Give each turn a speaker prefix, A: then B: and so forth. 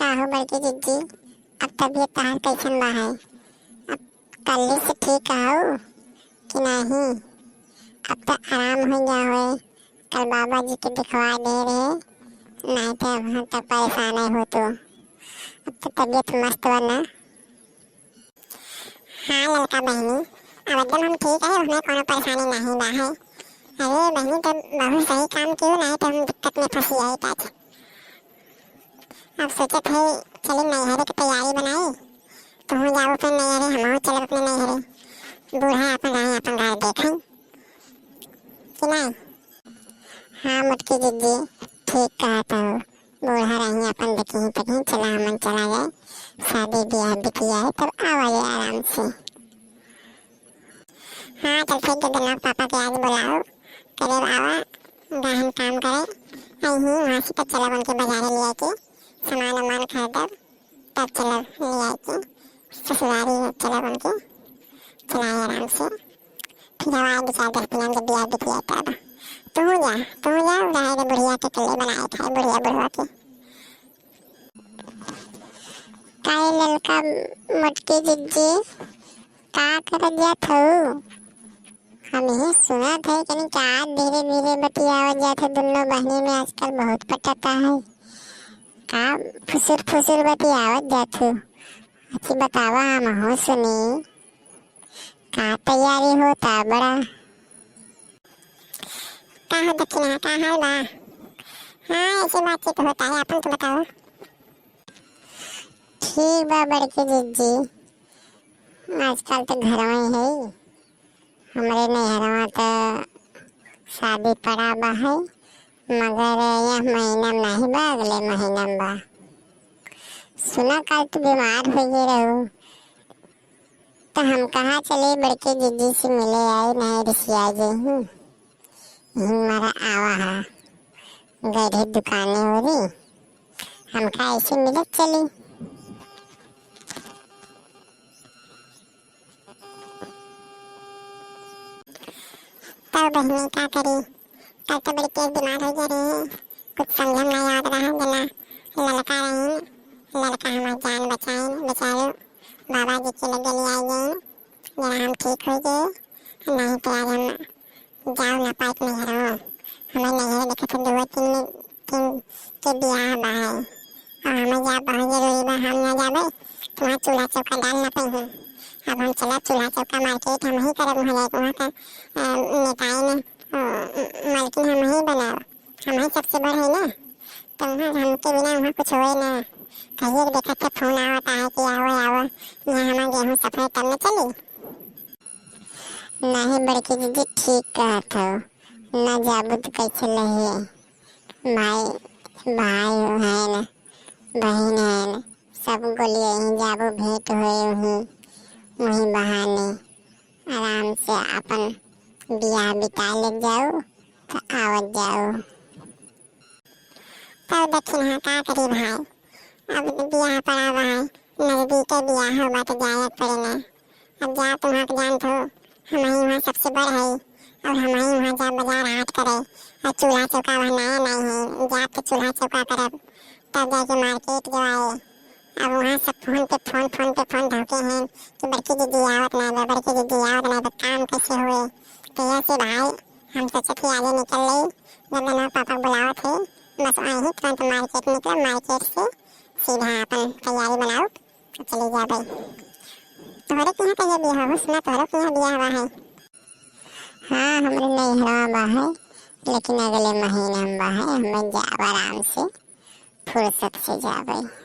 A: का हो बड़की जिज्जी, अब तबीयत तहार कैसन बा है? अब कल से ठीक हो कि नहीं? अब तो आराम हो गया हो, कल बाबा जी के दिखवा दे रहे, नहीं तो हम तो परेशान हो तो। अब तो तबीयत मस्त बना। हाँ लड़का बहनी, अब एकदम हम ठीक है, उसमें कोनो परेशानी नहीं बा है। अरे बहनी तो बहुत सही काम क्यों, नहीं तो हम दिक्कत में फंसी आई आज। अब सोचत है चली नैहरे की तैयारी बनाई, तो हो जाओ फिर नैहरे, हम चलो अपने नैहरे, बूढ़ा अपन रहे अपन घर देखें कि नहीं। हाँ मुटकी जिज्जी, ठीक कहता हो, बूढ़ा रही अपन देखें तभी चला हमन चला जाए, शादी ब्याह भी किया है तब आवाज़ आराम से। हाँ चल ठीक है, दिमाग पापा के आज बुलाओ, करीब आवा गहन काम करे, यहीं वहाँ से तब चलो उनके बाजारे ले आके सामान वामान खरीदब, तब चलो ले आके ससुरारी चलो उनके चलाए आराम से, फिर हमारे विचार दस दिन के ब्याह भी किया तब। तू जा रहे बुढ़िया के कल्ले बनाए थे, बुढ़िया बुढ़वा के काई ललका मुटकी जिज्जी का कर जात हो? हम ही सुना थे कि क्या धीरे धीरे बतियावत जाते दोनों बहनी में आजकल बहुत पटता है, का फुसुर फुसुर बतियावत जाते। अच्छी बतावा हम हो सुनी, का तैयारी होता बड़ा? का हो दक्षिणा, का हाल बा? हाँ ऐसी बातचीत होता है, अपन तो बताओ। ठीक बा बड़की जिज्जी, आजकल तो घर में है, हमारे नैहरवा तो शादी पड़ा बा है, मगर यह महीना में नहीं बा, अगले महीना में बा। सुना कल तो बीमार हो गए रहो, तो हम कहाँ चले बड़के जिज्जी से मिले आए, नहीं रिसिया जी हमारा आवा है, गरीब दुकानें हो रही, हम का ऐसे मिलत चली। तो बहनी क्या करी, कल तो बड़ी तेज बीमार हो जा रही है, कुछ समझ में नहीं याद रहा जना लड़का रही, लड़का हमारी जान बचाए बेचारे, बाबा जी के लगे ले आई गए, जरा हम ठीक हो गए, नहीं तो आज हम जाओ ना पाइप नहीं हरो, हमें नहीं देखे तो दो तीन के ब्याह बा है, और हमें जा बहुत जरूरी बा, हम ना जाबे तुम्हारा चूल्हा चौका डाल ना पाई है। अब हम चला चूल्हा चौका मार्केट हम ही करब, वहाँ वहाँ का नेताई ने मालकिन हम ही बनाओ, हम ही सबसे बड़ है ना, तो वहाँ हमके बिना वहाँ कुछ होए ना, कहिए देखा तो फोन आवता है कि आओ आओ यहाँ हमारे गेहूँ सफाई तब न चली। नहीं बड़की दीदी ठीक कहत हो, न जाबू तो कैसे लही, भाई भाई है न बहन है न, सब गोली यहीं जाबू भेंट हुए वहीं बहाने आराम से अपन ब्याह बिता ले जाओ तो आवत जाओ। तो दक्षिणा का करी भाई, अब ब्याह पड़ा हुआ है, नजदीक ब्याह होगा तो जाए पड़े ना, अब जा तुम्हारा जान हो, हम ही वहाँ सबसे बड़ है, और हम ही वहाँ जा बाजार हाट करे, और चूल्हा चौका वहाँ नया नहीं है, जा के चूल्हा चौका करब तब जाके मार्केट जो आए। अब वहाँ सब फोन पे फोन धोके हैं कि बड़की दीदी आवत नहीं बा, बड़की दीदी आवत नहीं बा, काम कैसे हुए, तो ऐसे भाई हम सोचे थे आगे निकल गई, जब मेरे पापा बुलाओ थे बस वहीं ही तुरंत मार्केट निकला, मार्केट से सीधा अपन तैयारी बनाओ तो चली जा भाई। तोहरे के यहाँ कहिए ब्याह हो, सुना तोहरे के यहाँ ब्याह हुआ है? हाँ हमारे नैहरा बा है, लेकिन अगले महीने में बा है, हमें जाब आराम से फुर्सत से जाबे।